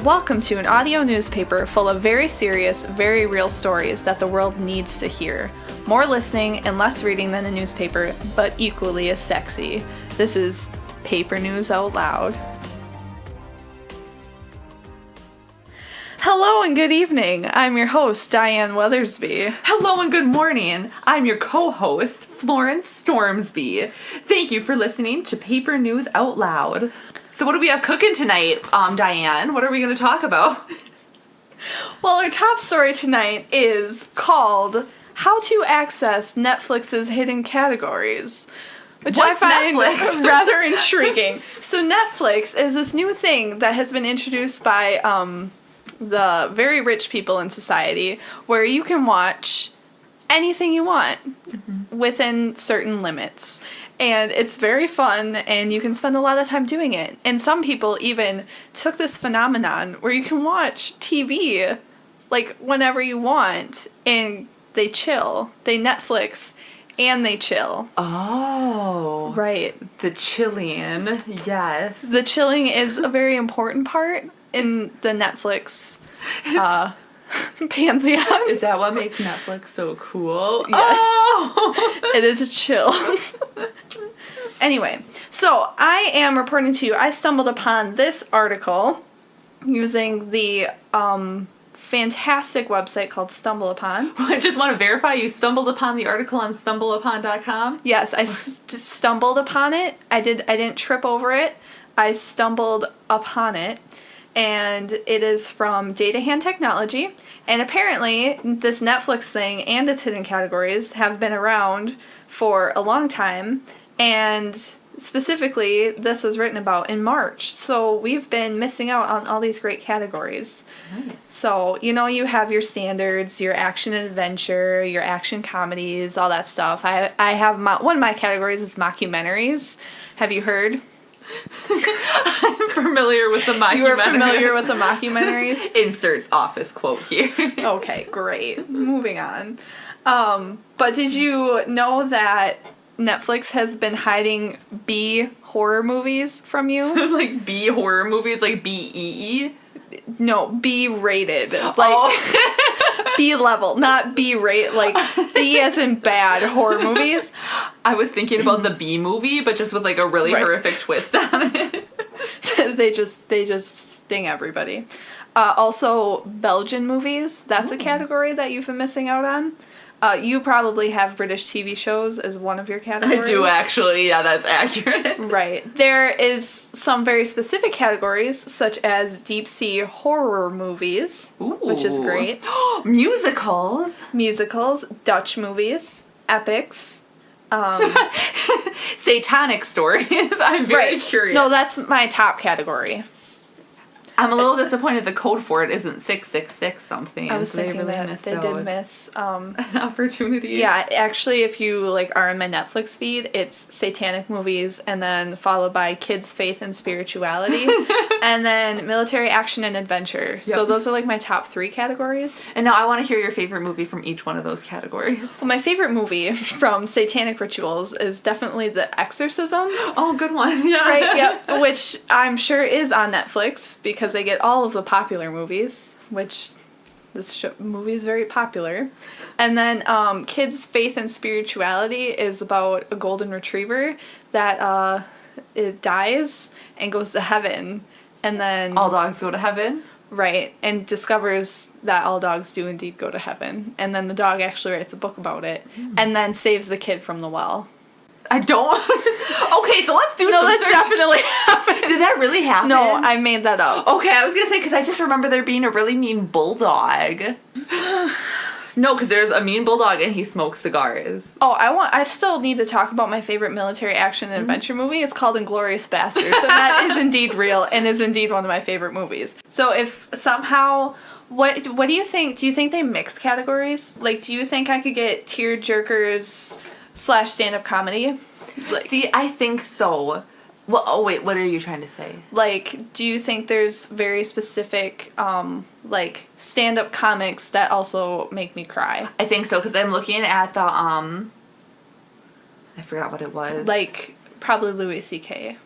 Welcome to an audio newspaper full of very serious, very real stories that the world needs to hear. More listening and less reading than a newspaper, but equally as sexy. This is Paper News Out Loud. Hello and good evening. I'm your host, Diane Weathersby. Hello and good morning. I'm your co-host, Florence Stormsby. Thank you for listening to Paper News Out Loud. So what do we have cooking tonight, Diane? What are we going to talk about? Well, our top story tonight is called How to Access Netflix's Hidden Categories, which I find rather intriguing. So Netflix is this new thing that has been introduced by the very rich people in society where you can watch anything you want within certain limits. And it's very fun, and you can spend a lot of time doing it. And some people even took this phenomenon where you can watch TV, like, whenever you want, and they chill. They Netflix, and they chill. Oh. Right. The chilling, yes. The chilling is a very important part in the Netflix pantheon. Is that what makes Netflix so cool? Yes. Oh! It is a chill. Anyway, so I am reporting to you, I stumbled upon this article using the fantastic website called StumbleUpon. I just want to verify you stumbled upon the article on stumbleupon.com? Yes, I stumbled upon it. I didn't trip over it. I stumbled upon it. And it is from Data Hand Technology. And apparently, this Netflix thing and its hidden categories have been around for a long time. And specifically, this was written about in March. So we've been missing out on all these great categories. Nice. So, you know, you have your standards, your action and adventure, your action comedies, all that stuff. I have one of my categories is mockumentaries. Have you heard? I'm familiar with the mockumentaries. You are familiar with the mockumentaries? Inserts office quote here. Okay, great. Moving on. But did you know that Netflix has been hiding B horror movies from you? Like B horror movies, like B-E-E? No, B rated. Like B level, not B rate, like B as in bad horror movies. I was thinking about the B movie, but just with like a really horrific twist on it. they just sting everybody. Also, Belgian movies. That's a category that you've been missing out on. You probably have British TV shows as one of your categories. I do, actually. Yeah, that's accurate. Right. There is some very specific categories, such as deep sea horror movies, which is great. Musicals. Musicals, Dutch movies, epics. Satanic stories. I'm very curious. No, that's my top category. I'm a little disappointed the code for it isn't 666 something. I was thinking that they did miss an opportunity. Yeah, actually, if you are in my Netflix feed, it's satanic movies, and then followed by kids, faith, and spirituality, and then military action and adventure. Yep. So those are my top 3 categories. And now I want to hear your favorite movie from each one of those categories. Well, my favorite movie from satanic rituals is definitely The Exorcism. Oh, good one. Yeah. Right. Yep. Which I'm sure is on Netflix because they get all of the popular movies, which this movie is very popular. And then Kids, Faith, and Spirituality is about a golden retriever that it dies and goes to heaven. And then all dogs go to heaven? Right, and discovers that all dogs do indeed go to heaven. And then the dog actually writes a book about it and then saves the kid from the well. I don't... Okay, so let's do some search. No, that definitely happened. Did that really happen? No, I made that up. Okay, I was going to say, because I just remember there being a really mean bulldog. No, because there's a mean bulldog and he smokes cigars. Oh, I still need to talk about my favorite military action and adventure movie. It's called Inglourious Basterds, and that is indeed real and is indeed one of my favorite movies. So if somehow... What do you think? Do you think they mix categories? Do you think I could get tear-jerkers / stand-up comedy? See, I think so. Well, oh wait, what are you trying to say? Do you think there's very specific, stand-up comics that also make me cry? I think so, because I'm looking at the, I forgot what it was. Probably Louis C.K.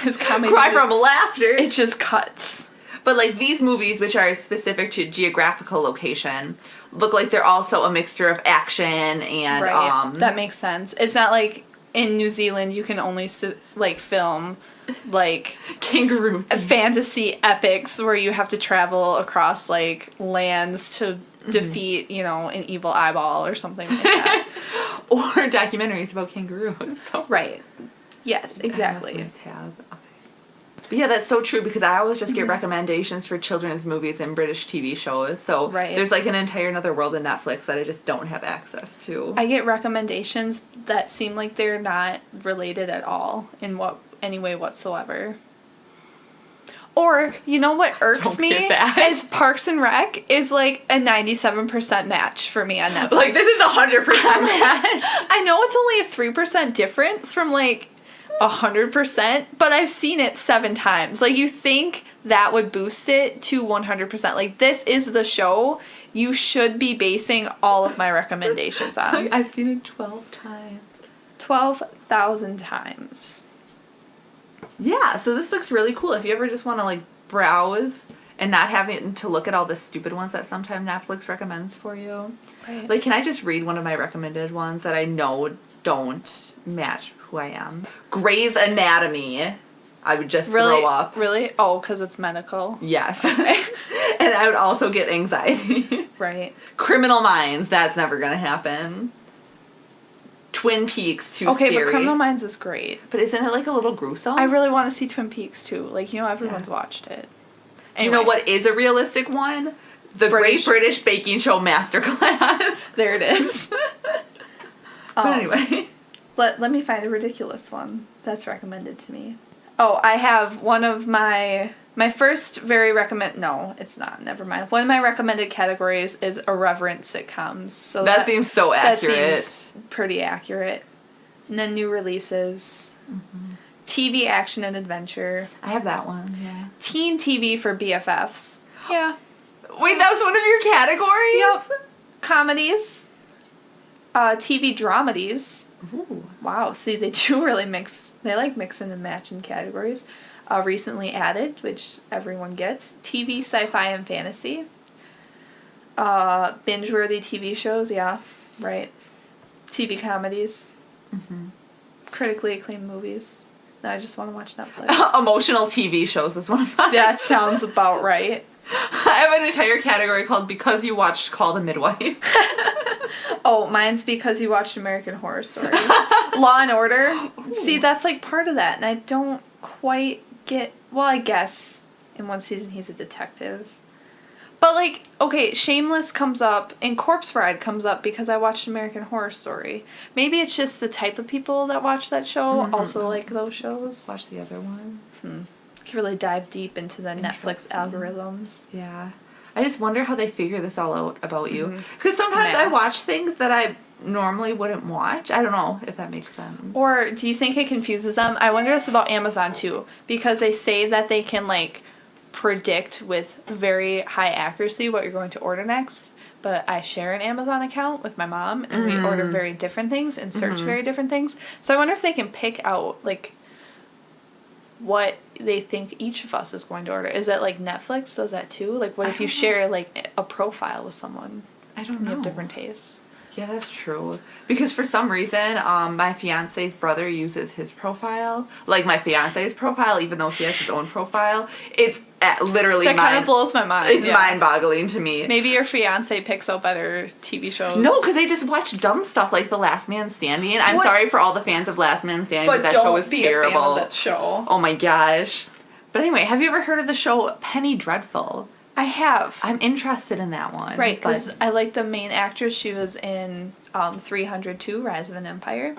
His comedy. Cry from laughter. It just cuts. But, like, these movies, which are specific to geographical location, look like they're also a mixture of action and, Right. That makes sense. It's not like in New Zealand you can only, film, kangaroo fantasy epics where you have to travel across, lands to defeat, an evil eyeball or something like that. Or documentaries about kangaroos. So. Right. Yes, exactly. That's my tab. Okay. But yeah, that's so true because I always just get recommendations for children's movies and British TV shows. So there's an entire another world in Netflix that I just don't have access to. I get recommendations that seem like they're not related at all in any way whatsoever. Or, you know what irks me? Is Parks and Rec is a 97% match for me on Netflix. This is 100% match. I know it's only a 3% difference from 100%, but I've seen it 7 times. You think that would boost it to 100%. This is the show you should be basing all of my recommendations on. I've seen it 12 times. 12,000 times. Yeah, so this looks really cool. If you ever just want to browse and not having to look at all the stupid ones that sometimes Netflix recommends for you. Right. Can I just read one of my recommended ones that I know don't match who I am? Grey's Anatomy. I would just throw up. Really? Oh, because it's medical. Yes. And I would also get anxiety. Right. Criminal Minds. That's never going to happen. Twin Peaks, too scary. Okay, but Criminal Minds is great. But isn't it a little gruesome? I really want to see Twin Peaks too. Everyone's watched it. Anyway. Do you know what is a realistic one? The Great British Baking Show Masterclass. There it is. But anyway. Let me find a ridiculous one that's recommended to me. Oh, I have one of my first very no, it's not. Never mind. One of my recommended categories is irreverent sitcoms. So that seems so accurate. That seems pretty accurate. And then new releases. Mm-hmm. TV action and adventure. I have that one, yeah. Teen TV for BFFs. Yeah. Wait, that was one of your categories? Yep. Comedies. TV dramedies. Ooh. Wow, see, they do really mix. They mixing and matching categories. Recently added, which everyone gets. TV, sci-fi, and fantasy. Binge-worthy TV shows, yeah, right. TV comedies. Mm-hmm. Critically acclaimed movies. Now I just want to watch Netflix. Emotional TV shows is one of mine. That sounds about right. I have an entire category called Because You Watched Call the Midwife. Oh, mine's Because You Watched American Horror Story. Law and Order. Ooh. See, that's part of that, and I don't quite get... Well, I guess in one season he's a detective. But, okay, Shameless comes up, and Corpse Bride comes up because I watched American Horror Story. Maybe it's just the type of people that watch that show also like those shows. Watch the other ones. You can really dive deep into the Netflix algorithms. Yeah. I just wonder how they figure this all out about you. Because sometimes I watch things that I normally wouldn't watch. I don't know if that makes sense. Or do you think it confuses them? I wonder this about Amazon, too. Because they say that they can, predict with very high accuracy what you're going to order next. But I share an Amazon account with my mom, and we order very different things and search very different things. So I wonder if they can pick out, what they think each of us is going to order. Is that Netflix does that too? What if you share a profile with someone? I don't know. You have different tastes. Yeah, that's true. Because for some reason, my fiance's brother uses his profile, my fiance's profile, even though he has his own profile. It's literally that kind of blows my mind. It's mind-boggling to me. Maybe your fiance picks out better TV shows. No, because they just watch dumb stuff like The Last Man Standing. I'm sorry for all the fans of Last Man Standing, but that show is terrible. A fan of that show. Oh my gosh. But anyway, have you ever heard of the show Penny Dreadful? I have. I'm interested in that one. Right, because I like the main actress. She was in 302, Rise of an Empire.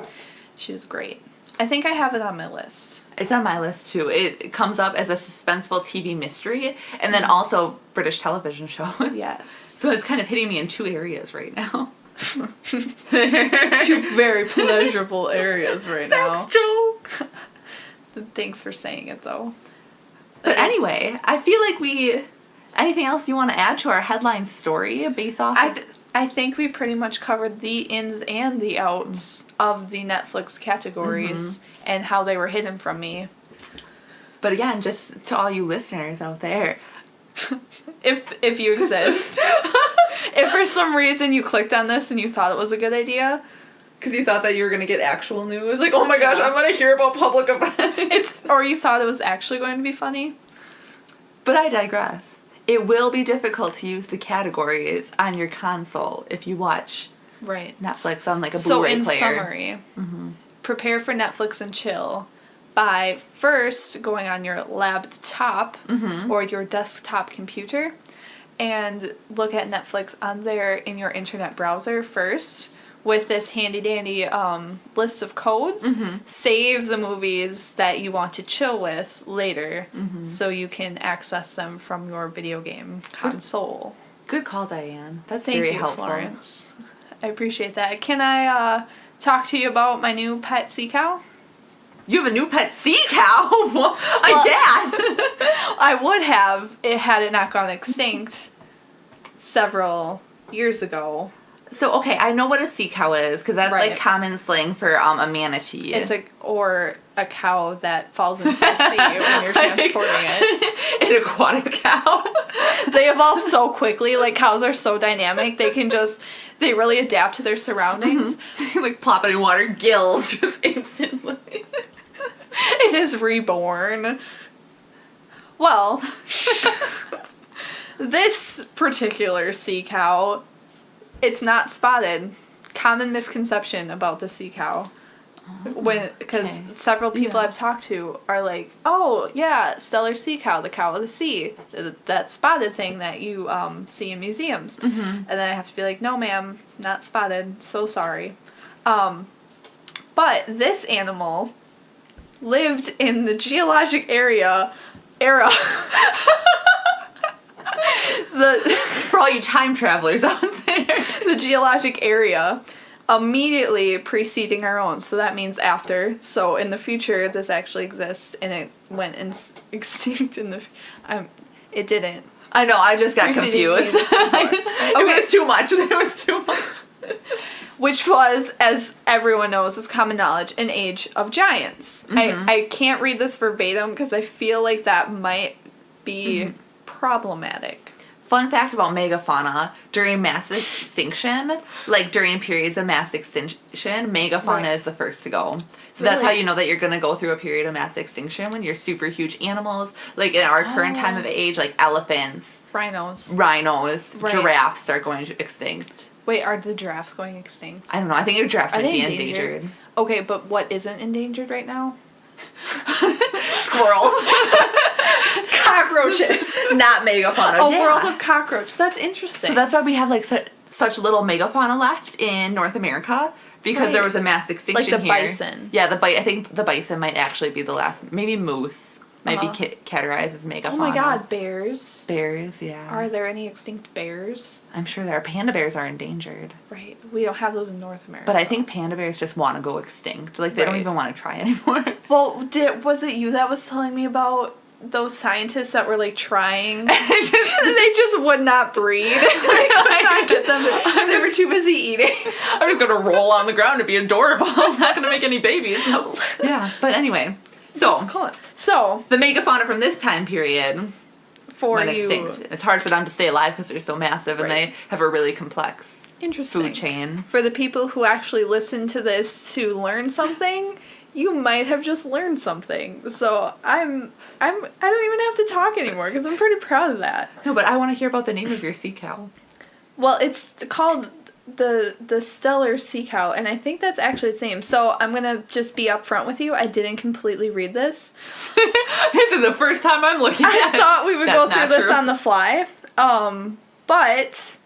She was great. I think I have it on my list. It's on my list, too. It comes up as a suspenseful TV mystery, and then also British television show. Yes. So it's kind of hitting me in 2 areas right now. 2 very pleasurable areas right now. Sex joke! Thanks for saying it, though. But anyway, I feel like we... Anything else you want to add to our headline story based off I think we pretty much covered the ins and the outs of the Netflix categories and how they were hidden from me. But again, just to all you listeners out there, if you exist, if for some reason you clicked on this and you thought it was a good idea, because you thought that you were going to get actual news, like, oh my gosh, I'm going to hear about public events. or you thought it was actually going to be funny. But I digress. It will be difficult to use the categories on your console if you watch Netflix on like a Blu-ray player. So in summary, prepare for Netflix and chill by first going on your laptop or your desktop computer and look at Netflix on there in your internet browser first with this handy dandy list of codes. Save the movies that you want to chill with later so you can access them from your video game console. Good call, Diane. That's Thank very you, helpful. Florence. I appreciate that. Can I talk to you about my new pet sea cow? You have a new pet sea cow? Dad! I would have had it not gone extinct several years ago. So, okay, I know what a sea cow is, because that's like common slang for a manatee. It's or a cow that falls into the sea when you're transporting it. An aquatic cow. They evolve so quickly. Like, cows are so dynamic. They really adapt to their surroundings. Like, plop it in water, gills just instantly. It is reborn. Well, this particular sea cow, it's not spotted. Common misconception about the sea cow. Because several people I've talked to are like, oh, yeah, Steller sea cow, the cow of the sea. That spotted thing that you see in museums. And then I have to be like, no, ma'am, not spotted. So sorry. But this animal lived in the geologic era. For all you time travelers out there. The geologic area immediately preceding our own. So that means after. So in the future, this actually exists, and it went extinct in the... it didn't. I know, I just got confused. It was too much. There was too much. Which was, as everyone knows, is common knowledge, an age of giants. I can't read this verbatim because I feel like that might be problematic. Fun fact about megafauna, during mass extinction, like during periods of mass extinction, megafauna is the first to go. So that's how you know that you're going to go through a period of mass extinction, when you're super huge animals, like in our current time of age, like elephants, rhinos, giraffes are going extinct. Wait, are the giraffes going extinct? I don't know. I think giraffes might be endangered. Okay, but what isn't endangered right now? Squirrels. Cockroaches. Not megafauna. Oh, world of cockroach. That's interesting. So that's why we have like such little megafauna left in North America, because there was a mass extinction like the here. bison. Yeah, I think the bison might actually be the last. Maybe moose might be categorized as megafauna. Oh my god, bears. Bears, yeah. Are there any extinct bears? I'm sure there are. Panda bears are endangered. Right. We don't have those in North America. But I think panda bears just want to go extinct. Like, they don't even want to try anymore. Well, was it you that was telling me about those scientists that were like trying? They just would not breed. They could not get them. They were too busy eating. I'm just going to roll on the ground and be adorable. I'm not going to make any babies. Yeah, but anyway. So the megafauna from this time period went extinct. It's hard for them to stay alive because they're so massive and they have a really complex food chain. For the people who actually listen to this to learn something, you might have just learned something. So I don't even have to talk anymore because I'm pretty proud of that. No, but I want to hear about the name of your sea cow. Well, it's called the Steller sea cow, and I think that's actually its name. So I'm gonna just be upfront with you. I didn't completely read this. This is the first time I'm looking at it. I thought we would go through this on the fly. But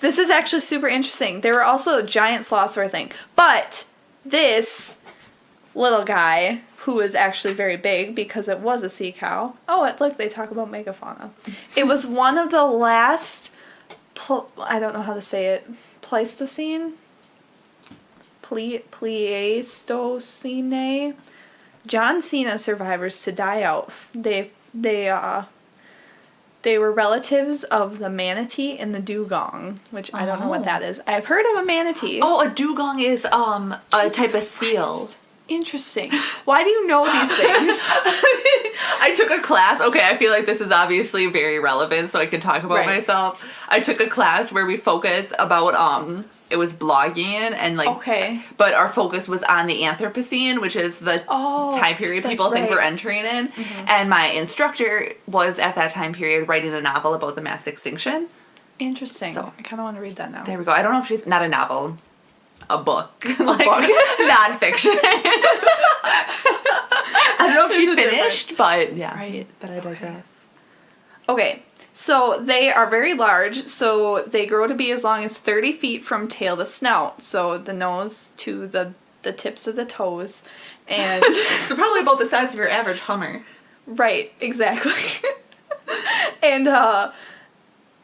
this is actually super interesting. There were also giant sloths for a thing, but this little guy, who is actually very big because it was a sea cow. Look, they talk about megafauna. It was one of the last, I don't know how to say it, Pleistocene? Pleistocene? John Cena survivors to die out. They were relatives of the manatee and the dugong, which I don't know what that is. I've heard of a manatee. Oh, a dugong is a type of seal. Interesting. Why do you know these things? I took a class. Okay, I feel like this is obviously very relevant, so I can talk about myself. I took a class where we focus about it was blogging and like but our focus was on the Anthropocene, which is the time period people think we're entering in. And my instructor was at that time period writing a novel about the mass extinction. Interesting. So, I kind of want to read that now. There we go. I don't know if she's not a novel, a book, like nonfiction. I don't know if she's finished, but yeah. Right. But I digress. Okay. So they are very large, so they grow to be as long as 30 feet from tail to snout. So the nose to the tips of the toes. And so probably about the size of your average Hummer. Right, exactly. And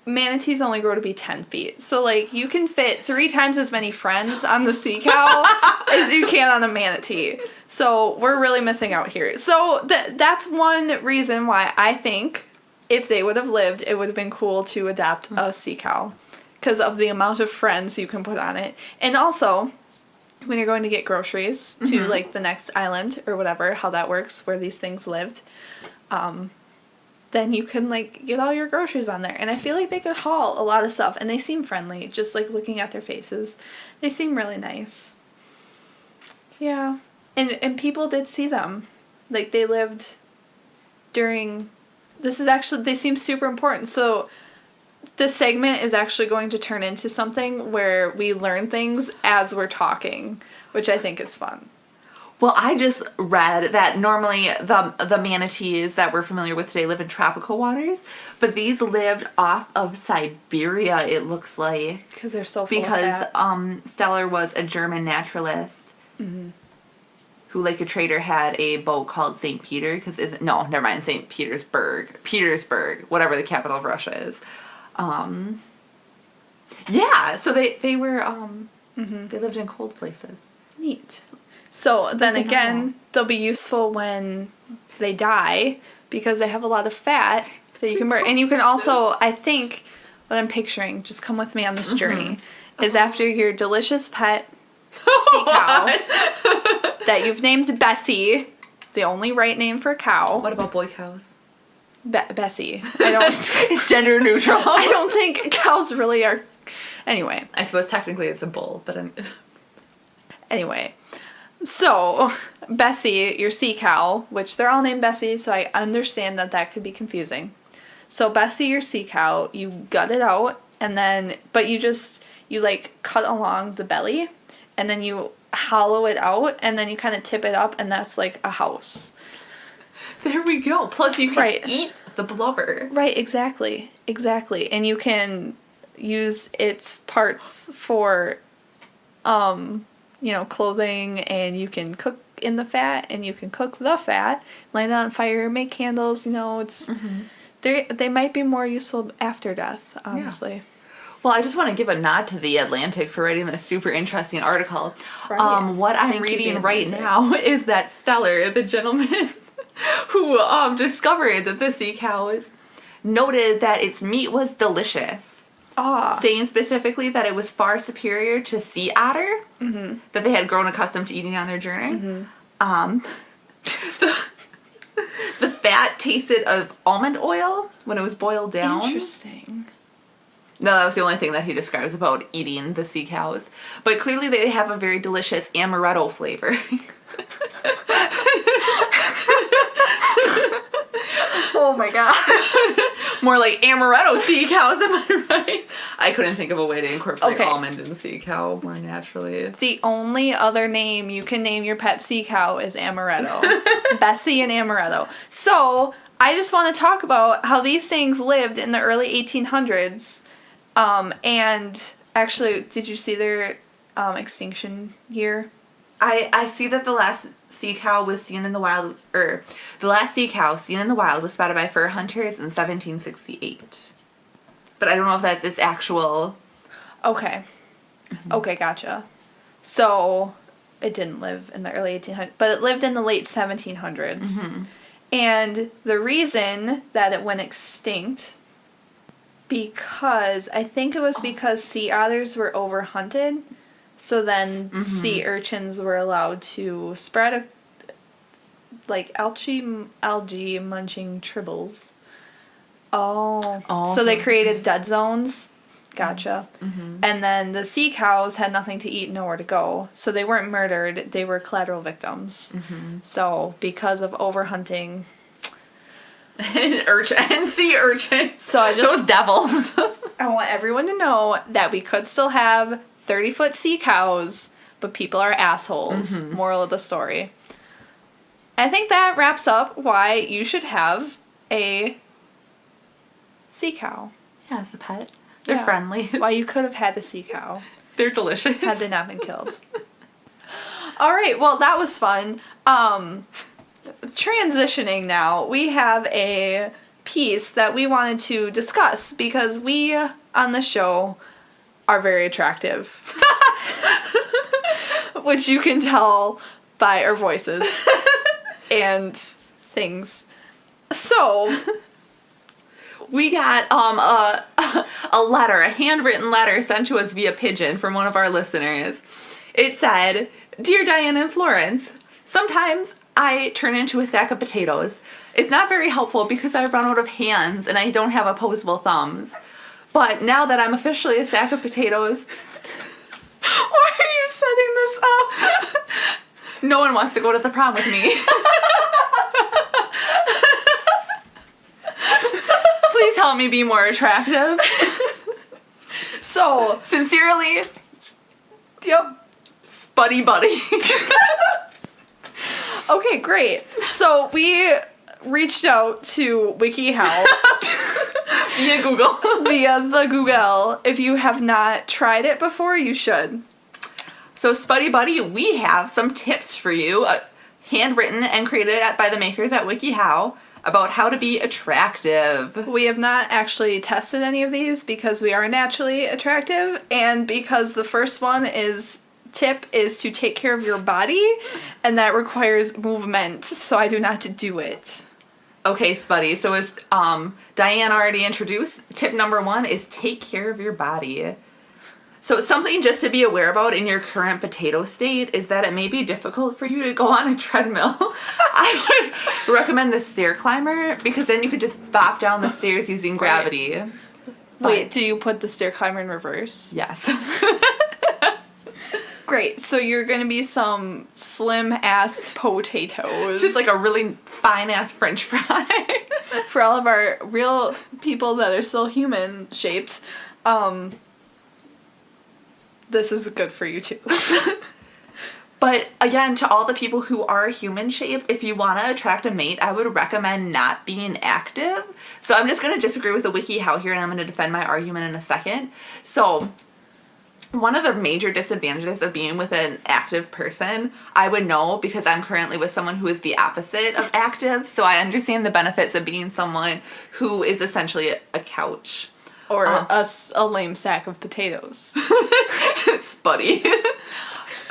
manatees only grow to be 10 feet. So like you can fit 3 times as many friends on the sea cow as you can on a manatee. So we're really missing out here. So that's one reason why I think if they would have lived, it would have been cool to adopt a sea cow because of the amount of friends you can put on it. And also, when you're going to get groceries to like the next island or whatever, how that works, where these things lived, then you can like get all your groceries on there. And I feel like they could haul a lot of stuff, and they seem friendly, just like looking at their faces. They seem really nice. Yeah. And people did see them. Like they lived during... This is actually, they seem super important. So this segment is actually going to turn into something where we learn things as we're talking, which I think is fun. Well, I just read that normally the manatees that we're familiar with today live in tropical waters, but these lived off of Siberia, it looks like. Because they're so full of fat. Stellar was a German naturalist. Who, like a trader, had a boat called St. Peter, St. Petersburg, whatever the capital of Russia is. Yeah, so they were, they lived in cold places. Neat. So then again, they'll be useful when they die, because they have a lot of fat that you can burn. And you can also, I think, what I'm picturing, just come with me on this journey, is after your delicious pet sea cow that you've named Bessie, the only right name for a cow. What about boy cows? Bessie. I don't. It's gender neutral. I don't think cows really are. Anyway. I suppose technically it's a bull, but Anyway. So, Bessie, your sea cow, which they're all named Bessie, so I understand that could be confusing. So, Bessie, your sea cow, you gut it out, and then, but you like cut along the belly, and then you hollow it out, and then you kind of tip it up, and that's like a house. There we go. Plus you can eat the blubber. Right, exactly. And you can use its parts for, clothing, and you can cook in the fat, and you can cook the fat, light it on fire, make candles, it's, they might be more useful after death, honestly. Yeah. Well, I just want to give a nod to The Atlantic for writing this super interesting article. Right. What I'm reading right now is that Stellar, the gentleman who discovered the sea cows, noted that its meat was delicious. Saying specifically that it was far superior to sea otter that they had grown accustomed to eating on their journey. The fat tasted of almond oil when it was boiled down. Interesting. No, that was the only thing that he describes about eating the sea cows. But clearly they have a very delicious amaretto flavor. Oh my gosh. More like amaretto sea cows, am I right? I couldn't think of a way to incorporate almond in the sea cow more naturally. The only other name you can name your pet sea cow is amaretto. Bessie and amaretto. So, I just want to talk about how these things lived in the early 1800s. And actually, did you see their extinction year? I see that the last sea cow was seen in the wild, the last sea cow seen in the wild was spotted by fur hunters in 1768. But I don't know if that's its actual... Okay. Okay, gotcha. So, it didn't live in the early 1800s, but it lived in the late 1700s. And the reason that it went extinct... I think it was because sea otters were overhunted. So then sea urchins were allowed to spread algae munching tribbles. Oh. So they created dead zones. Gotcha. Mm-hmm. And then the sea cows had nothing to eat and nowhere to go. So they weren't murdered. They were collateral victims. Mm-hmm. So because of overhunting... and sea urchins. So those devils. I want everyone to know that we could still have 30-foot sea cows, but people are assholes. Mm-hmm. Moral of the story. I think that wraps up why you should have a sea cow. Yeah, as a pet. They're friendly. Why you could have had a sea cow. They're delicious. Had they not been killed. All right, well, that was fun. Transitioning now, we have a piece that we wanted to discuss because we, on the show, are very attractive. Which you can tell by our voices and things. So... We got a letter, a handwritten letter sent to us via pigeon from one of our listeners. It said, "Dear Diane and Florence, sometimes I turn into a sack of potatoes. It's not very helpful because I've run out of hands and I don't have opposable thumbs. But now that I'm officially a sack of potatoes..." Why are you setting this up? No one wants to go to the prom with me. Please help me be more attractive. So, sincerely, yep, Spuddy Buddy. Okay, great. So we reached out to WikiHow via Google. Via the Google. If you have not tried it before, you should. So, Spuddy Buddy, we have some tips for you, handwritten and created by the makers at WikiHow, about how to be attractive. We have not actually tested any of these because we are naturally attractive, and because the first one tip is to take care of your body, and that requires movement, so I do not do it. Okay, Spuddy, so as Diane already introduced, tip number 1 is take care of your body. So something just to be aware about in your current potato state is that it may be difficult for you to go on a treadmill. I would recommend the stair climber because then you could just bop down the stairs using gravity. Right. Wait, do you put the stair climber in reverse? Yes. Great, so you're gonna be some slim-ass potatoes. Just like a really fine-ass french fry. For all of our real people that are still human-shaped, this is good for you too. But again, to all the people who are human-shaped, if you want to attract a mate, I would recommend not being active. So I'm just going to disagree with the WikiHow here, and I'm going to defend my argument in a second. So one of the major disadvantages of being with an active person, I would know because I'm currently with someone who is the opposite of active. So I understand the benefits of being someone who is essentially a couch. Or a lame sack of potatoes. Spuddy.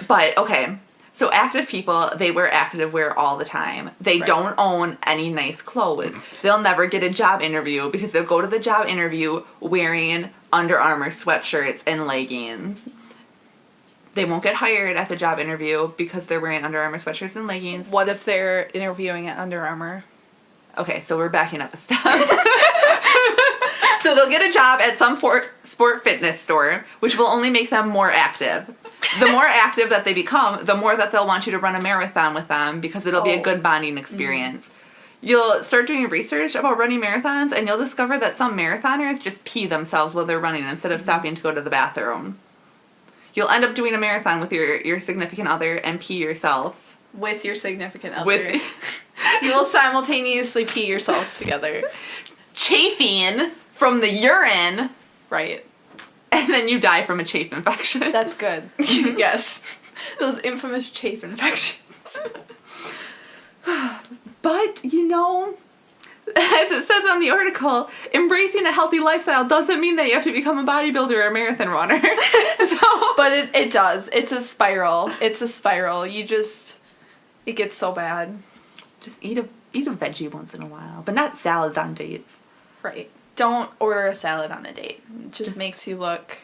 But, okay, so active people, they wear active wear all the time. They don't own any nice clothes. They'll never get a job interview because they'll go to the job interview wearing Under Armour sweatshirts and leggings. They won't get hired at the job interview because they're wearing Under Armour sweatshirts and leggings. What if they're interviewing at Under Armour? Okay, so we're backing up a step. So they'll get a job at some sport fitness store, which will only make them more active. The more active that they become, the more that they'll want you to run a marathon with them because it'll be a good bonding experience. Mm-hmm. You'll start doing research about running marathons, and you'll discover that some marathoners just pee themselves while they're running instead of stopping to go to the bathroom. You'll end up doing a marathon with your significant other and pee yourself. With your significant other. You will simultaneously pee yourselves together. Chafing from the urine. Right. And then you die from a chafe infection. That's good. Yes. Those infamous chafe infections. But, you know, as it says on the article, embracing a healthy lifestyle doesn't mean that you have to become a bodybuilder or a marathon runner. But it does. It's a spiral. It's a spiral. It gets so bad. Just eat a veggie once in a while, but not salads on dates. Right. Don't order a salad on a date. It just makes you look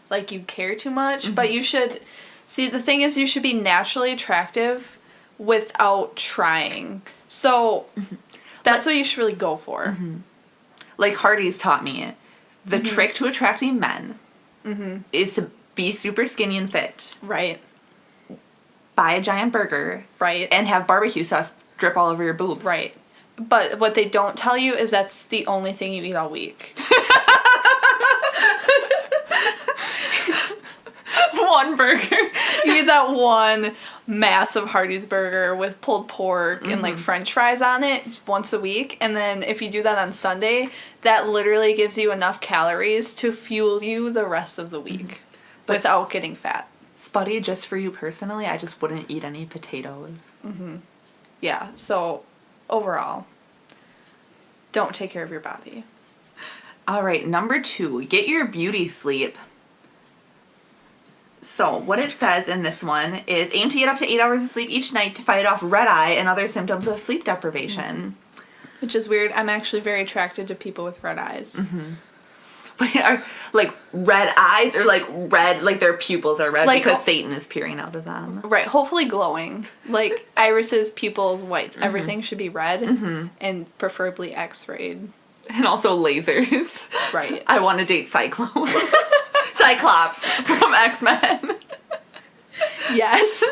like you care too much. Mm-hmm. But you should See, the thing is, you should be naturally attractive without trying. So that's what you should really go for. Like Hardy's taught me, the trick to attracting men is to be super skinny and fit. Right. Buy a giant burger. Right. And have barbecue sauce drip all over your boobs. Right. But what they don't tell you is that's the only thing you eat all week. One burger. You eat that one massive Hardee's burger with pulled pork and like French fries on it just once a week, and then if you do that on Sunday, that literally gives you enough calories to fuel you the rest of the week without getting fat. Spuddy, just for you personally, I just wouldn't eat any potatoes. Yeah, so overall, don't take care of your body. All right, number 2, get your beauty sleep. So, what it says in this one is aim to get up to 8 hours of sleep each night to fight off red eye and other symptoms of sleep deprivation. Which is weird. I'm actually very attracted to people with red eyes. But are like red eyes or like red, like their pupils are red like, because Satan is peering out of them. Right, hopefully glowing. Like irises, pupils, whites, everything should be red and preferably x-rayed. And also lasers. Right. I want to date Cyclops from X-Men. Yes.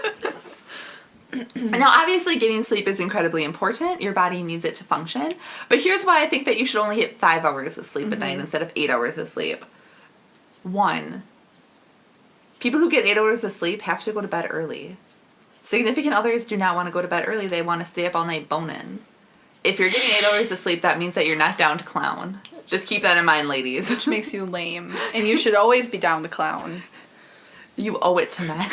Now, obviously, getting sleep is incredibly important. Your body needs it to function. But here's why I think that you should only get 5 hours of sleep at night instead of 8 hours of sleep. 1, people who get 8 hours of sleep have to go to bed early. Significant others do not want to go to bed early. They want to stay up all night boning. If you're getting 8 hours of sleep, that means that you're not down to clown. Just keep that in mind, ladies. Which makes you lame. And you should always be down to clown. You owe it to men.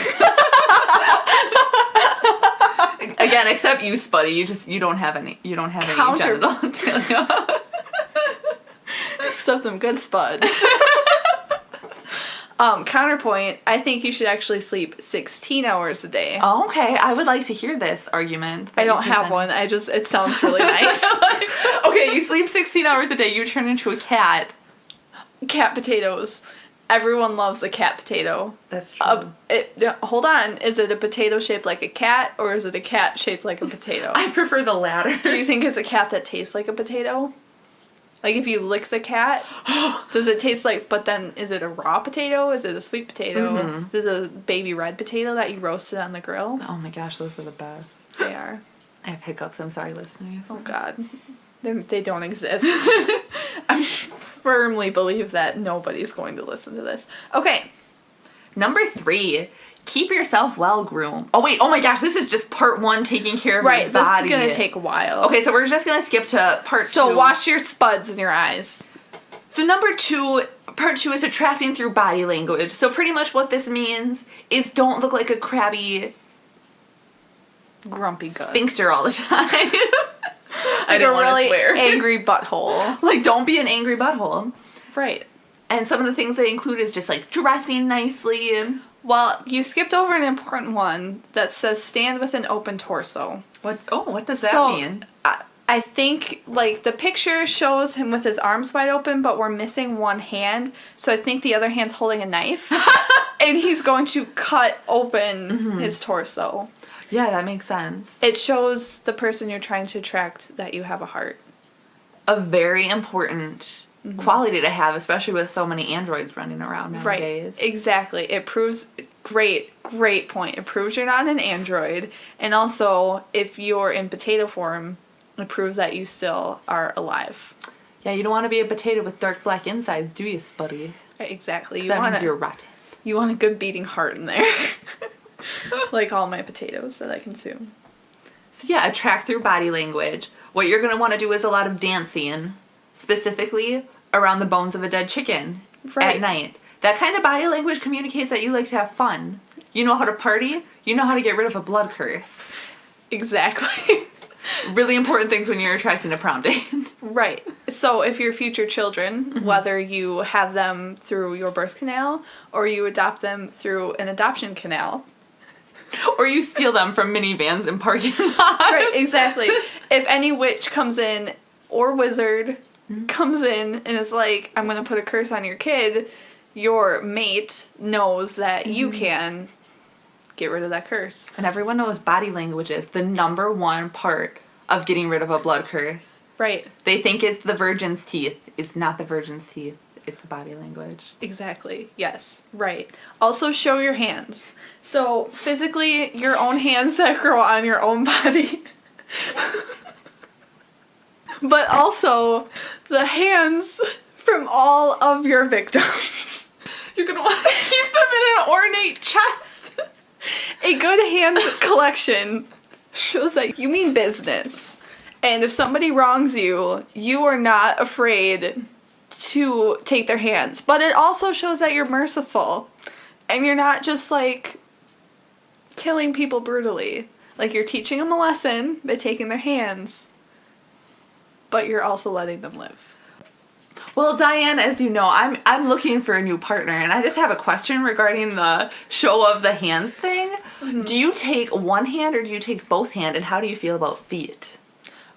Again, except you, Spuddy. You don't have any genital genitalia. Except them good spuds. Counterpoint, I think you should actually sleep 16 hours a day. Oh, okay. I would like to hear this argument. I don't have one. It sounds really nice. Okay, you sleep 16 hours a day, you turn into a cat. Cat potatoes. Everyone loves a cat potato. That's true. Hold on. Is it a potato shaped like a cat, or is it a cat shaped like a potato? I prefer the latter. Do you think it's a cat that tastes like a potato? Like if you lick the cat, does it taste like, but then is it a raw potato? Is it a sweet potato? Is it a baby red potato that you roasted on the grill? Oh my gosh, those are the best. They are. I have hiccups. I'm sorry, listeners. Oh God. They don't exist. I firmly believe that nobody's going to listen to this. Okay. Number 3, keep yourself well groomed. Oh wait, oh my gosh, this is just part 1, taking care of your body. Right, this is going to take a while. Okay, so we're just going to skip to part 2. So wash your spuds in your eyes. So number 2, part 2 is attracting through body language. So pretty much what this means is don't look like a crabby Grumpy Gus. sphincter all the time. I Like didn't a want to really swear. angry butthole. Like, don't be an angry butthole. Right. And some of the things they include is just like dressing nicely. Well, you skipped over an important one that says stand with an open torso. What does that mean? I think, like, the picture shows him with his arms wide open, but we're missing one hand, so I think the other hand's holding a knife, and he's going to cut open his torso. Yeah, that makes sense. It shows the person you're trying to attract that you have a heart. A very important quality to have, especially with so many androids running around nowadays. Right, exactly. It proves, great point. It proves you're not an android, and also, if you're in potato form, it proves that you still are alive. Yeah, you don't want to be a potato with dark black insides, do you, Spuddy? Exactly. That means you're rotten. You want a good beating heart in there. Like all my potatoes that I consume. So yeah, attract through body language. What you're going to want to do is a lot of dancing, specifically around the bones of a dead chicken at night. That kind of body language communicates that you like to have fun. You know how to party. You know how to get rid of a blood curse. Exactly. Really important things when you're attracting a prom date. Right. So if your future children, whether you have them through your birth canal or you adopt them through an adoption canal. Or you steal them from minivans in parking lots. Right, exactly. If any witch comes in or wizard comes in and is like, I'm going to put a curse on your kid, your mate knows that you can get rid of that curse. And everyone knows body language is the number one part of getting rid of a blood curse. Right. They think it's the virgin's teeth. It's not the virgin's teeth. It's the body language. Exactly. Yes. Right. Also, show your hands. So, physically, your own hands that grow on your own body. But also, the hands from all of your victims. You're going to want to keep them in an ornate chest. A good hand collection shows that you mean business. And if somebody wrongs you, you are not afraid to take their hands. But it also shows that you're merciful. And you're not just, like, killing people brutally. Like, you're teaching them a lesson by taking their hands. But you're also letting them live. Well, Diane, as you know, I'm looking for a new partner, and I just have a question regarding the show of the hands thing. Mm-hmm. Do you take one hand or do you take both hands, and how do you feel about feet?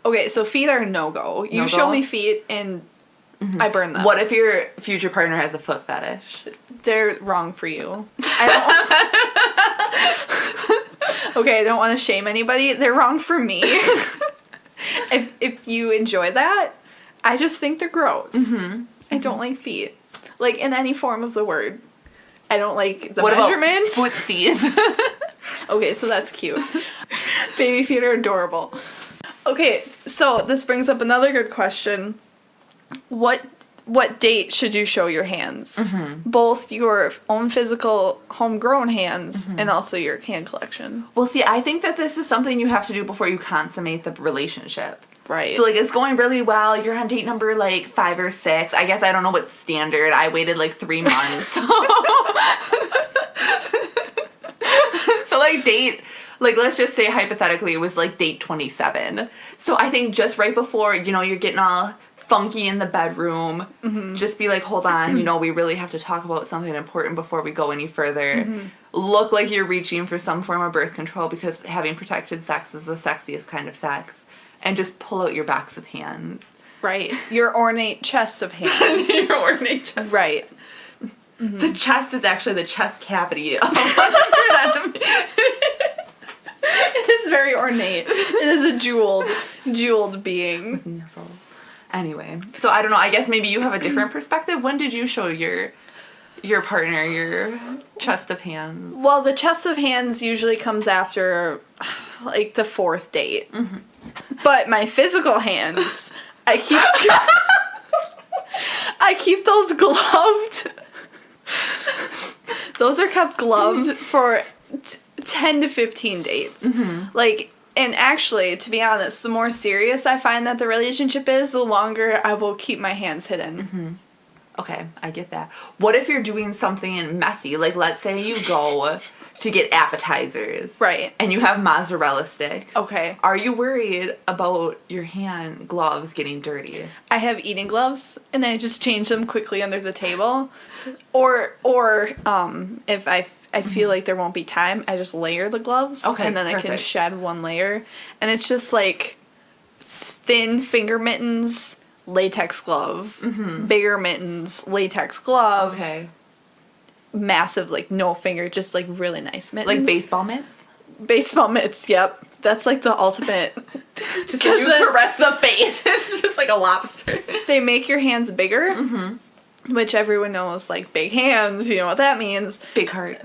Okay, so feet are no-go. You show me feet, and I burn them. What if your future partner has a foot fetish? They're wrong for you. Okay, I don't want to shame anybody. They're wrong for me. If you enjoy that, I just think they're gross. Mm-hmm. I don't like feet. Like, in any form of the word. I don't like the measurements. What about footsies? Okay, so that's cute. Baby feet are adorable. Okay, so this brings up another good question. What date should you show your hands? Mm-hmm. Both your own physical homegrown hands and also your hand collection. Well, see, I think that this is something you have to do before you consummate the relationship. Right. So, like, it's going really well. You're on date number, like, 5 or 6. I guess I don't know what's standard. I waited, like, 3 months. So, like, date... Like, let's just say, hypothetically, it was, like, date 27. So I think just right before, you know, you're getting all funky in the bedroom, just be like, hold on, you know, we really have to talk about something important before we go any further. Look like you're reaching for some form of birth control because having protected sex is the sexiest kind of sex. And just pull out your backs of hands. Right. Your ornate chest of hands. Your ornate chest. Right. The chest is actually the chest cavity of one of your enemies. It is very ornate. It is a jeweled being. Wonderful. Anyway, so I don't know, I guess maybe you have a different perspective. When did you show your partner your chest of hands? Well, the chest of hands usually comes after, like, the 4th date. Mm-hmm. But my physical hands, I keep those gloved. Those are kept gloved for 10 to 15 dates. Mm-hmm. Like, and actually, to be honest, the more serious I find that the relationship is, the longer I will keep my hands hidden. Mm-hmm. Okay, I get that. What if you're doing something messy? Like, let's say you go to get appetizers. Right. And you have mozzarella sticks. Okay. Are you worried about your hand gloves getting dirty? I have eating gloves, and then I just change them quickly under the table. Or if I feel like there won't be time, I just layer the gloves. Okay, and then perfect. I can shed one layer. And it's just like thin finger mittens, latex glove, bigger mittens, latex glove. Okay. Massive, like, no finger, just, like, really nice mittens. Like baseball mitts? Baseball mitts, yep. That's, like, the ultimate. Just when you caress the face, it's just like a lobster. They make your hands bigger, which everyone knows, like, big hands, you know what that means. Big heart.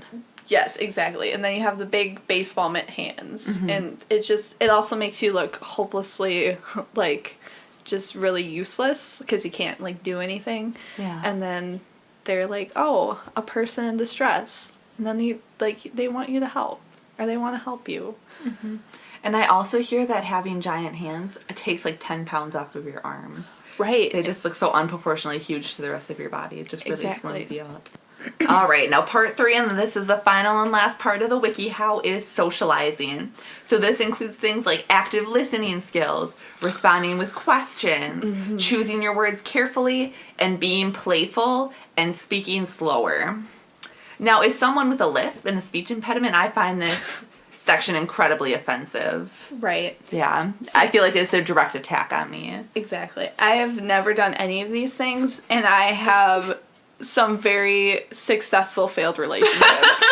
Yes, exactly. And then you have the big baseball mitt hands. And it also makes you look hopelessly, like, just really useless because you can't, like, do anything. Yeah. And then they're like, oh, a person in distress. And then they want you to help. Or they want to help you. Mm-hmm. And I also hear that having giant hands, it takes like 10 pounds off of your arms. Right. They just look so unproportionally huge to the rest of your body. It just really Exactly. slims you up. All right, now part 3, and this is the final and last part of the wiki, how is socializing. So this includes things like active listening skills, responding with questions, choosing your words carefully, and being playful and speaking slower. Now, as someone with a lisp and a speech impediment, I find this section incredibly offensive. Right. Yeah, I feel like it's a direct attack on me. Exactly. I have never done any of these things, and I have some very successful failed relationships.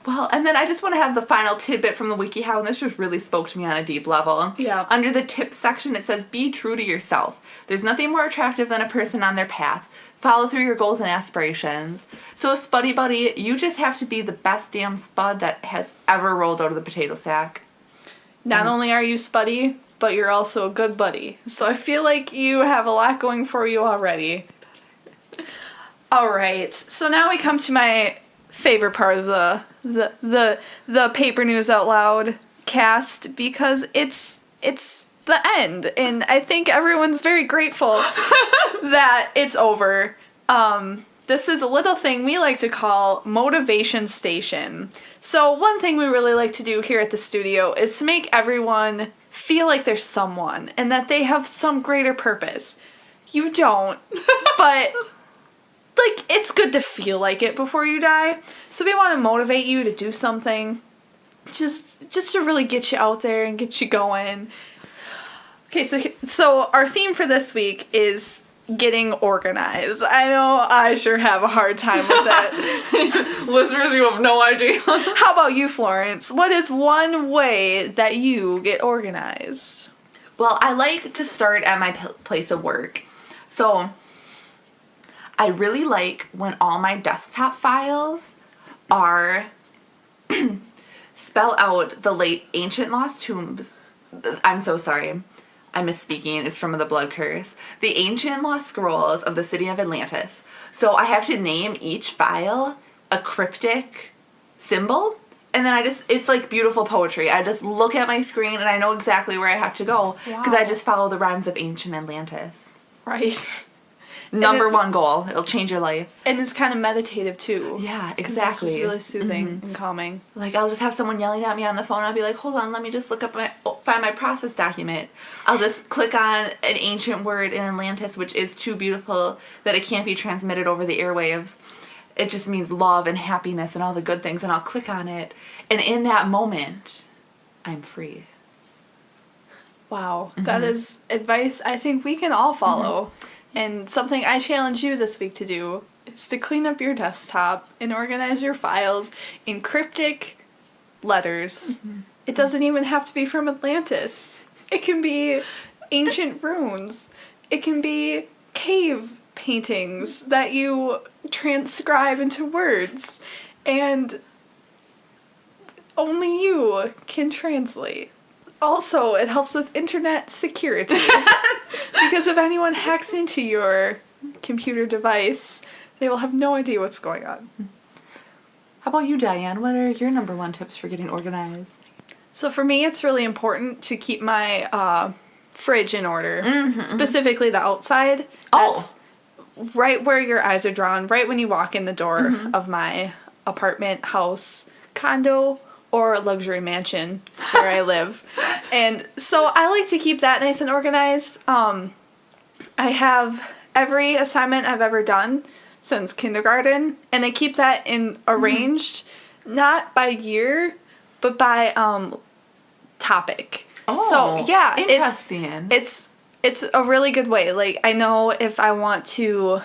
Well, and then I just want to have the final tidbit from the WikiHow, and this just really spoke to me on a deep level. Yeah. Under the tips section, it says, be true to yourself. There's nothing more attractive than a person on their path. Follow through your goals and aspirations. So, Spuddy Buddy, you just have to be the best damn spud that has ever rolled out of the potato sack. Not only are you Spuddy, but you're also a good buddy. So I feel like you have a lot going for you already. All right, so now we come to my favorite part of the Paper News Out Loud cast, because it's the end, and I think everyone's very grateful that it's over. This is a little thing we like to call Motivation Station. So one thing we really like to do here at the studio is to make everyone feel like there's someone and that they have some greater purpose. You don't, but like, it's good to feel like it before you die. So we want to motivate you to do something, just to really get you out there and get you going. Okay, so our theme for this week is getting organized. I know I sure have a hard time with that. Listeners, you have no idea. How about you, Florence? What is one way that you get organized? Well, I like to start at my place of work. So I really like when all my desktop files are spell out the late ancient lost tombs. I'm so sorry. I'm misspeaking. It's from the Blood Curse. The ancient lost scrolls of the city of Atlantis. So I have to name each file a cryptic symbol. And then it's like beautiful poetry. I just look at my screen and I know exactly where I have to go. Because I just follow the rhymes of ancient Atlantis. Right. Number one goal. It'll change your life. And it's kind of meditative, too. Yeah, exactly. It's just really soothing and calming. Like, I'll just have someone yelling at me on the phone. I'll be like, hold on, let me just find my process document. I'll just click on an ancient word in Atlantis, which is too beautiful that it can't be transmitted over the airwaves. It just means love and happiness and all the good things, and I'll click on it. And in that moment, I'm free. Wow. That is advice I think we can all follow. And something I challenge you this week to do is to clean up your desktop and organize your files in cryptic letters. It doesn't even have to be from Atlantis. It can be ancient runes. It can be cave paintings that you transcribe into words. And only you can translate. Also, it helps with internet security. Because if anyone hacks into your computer device, they will have no idea what's going on. How about you, Diane? What are your number one tips for getting organized? So for me, it's really important to keep my fridge in order. Specifically the outside. That's right where your eyes are drawn, right when you walk in the door of my apartment, house, condo, or luxury mansion where I live. And so I like to keep that nice and organized. I have every assignment I've ever done since kindergarten, and I keep that in arranged, not by year, but by topic. So yeah, interesting. It's a really good way. Like, I know if I want to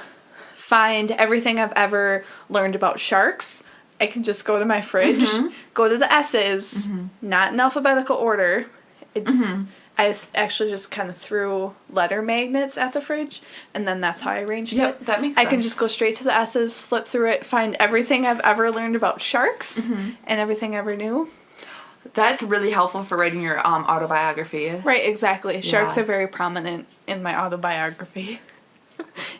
find everything I've ever learned about sharks, I can just go to my fridge, go to the S's, not in alphabetical order. I actually just kind of threw letter magnets at the fridge, and then that's how I arranged it. That makes sense. I can just go straight to the S's, flip through it, find everything I've ever learned about sharks, and everything I ever knew. That's really helpful for writing your autobiography. Right, exactly. Sharks are very prominent in my autobiography.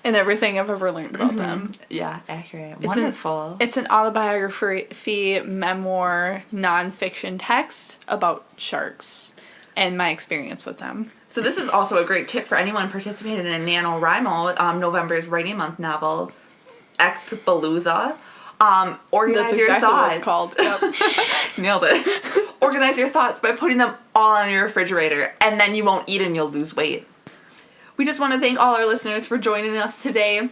And everything I've ever learned about them. Yeah, accurate. Wonderful. It's an autobiography, memoir, nonfiction text about sharks and my experience with them. So this is also a great tip for anyone participating in a NaNoWriMo, November's Writing Month novel, Expalooza. Organize your thoughts. That's exactly what it's called. Yep. Nailed it. Organize your thoughts by putting them all on your refrigerator, and then you won't eat and you'll lose weight. We just want to thank all our listeners for joining us today.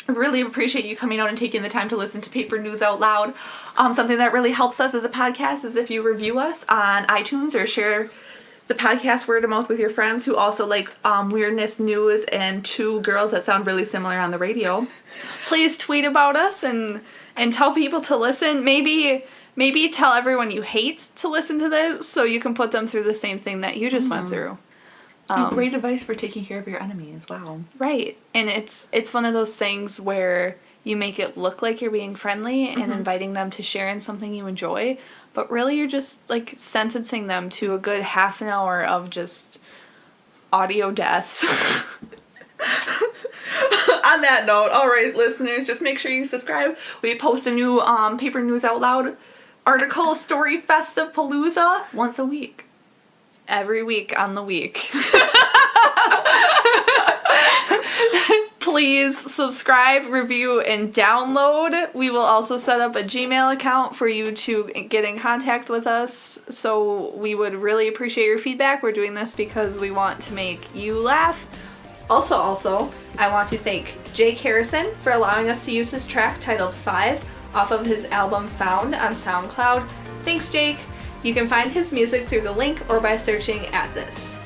I really appreciate you coming out and taking the time to listen to Paper News Out Loud. Something that really helps us as a podcast is if you review us on iTunes or share the podcast word of mouth with your friends who also like weirdness news and two girls that sound really similar on the radio. Please tweet about us and tell people to listen. Maybe maybe tell everyone you hate to listen to this so you can put them through the same thing that you just went through. Great advice for taking care of your enemies. Wow. Right. And it's one of those things where you make it look like you're being friendly and inviting them to share in something you enjoy, but really you're just like sentencing them to a good half an hour of just audio death. On that note, all right, listeners, just make sure you subscribe. We post a new Paper News Out Loud article, Story Festivapalooza, once a week. Every week on the week. Please subscribe, review, and download. We will also set up a Gmail account for you to get in contact with us. So we would really appreciate your feedback. We're doing this because we want to make you laugh. Also, I want to thank Jake Harrison for allowing us to use his track titled 5 off of his album Found on SoundCloud. Thanks, Jake. You can find his music through the link or by searching at this.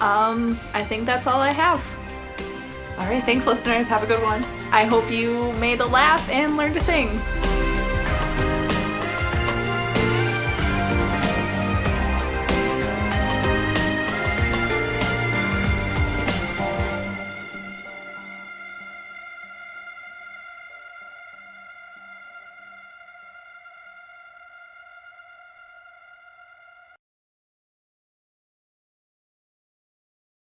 I think that's all I have. All right, thanks, listeners. Have a good one. I hope you made a laugh and learned a thing.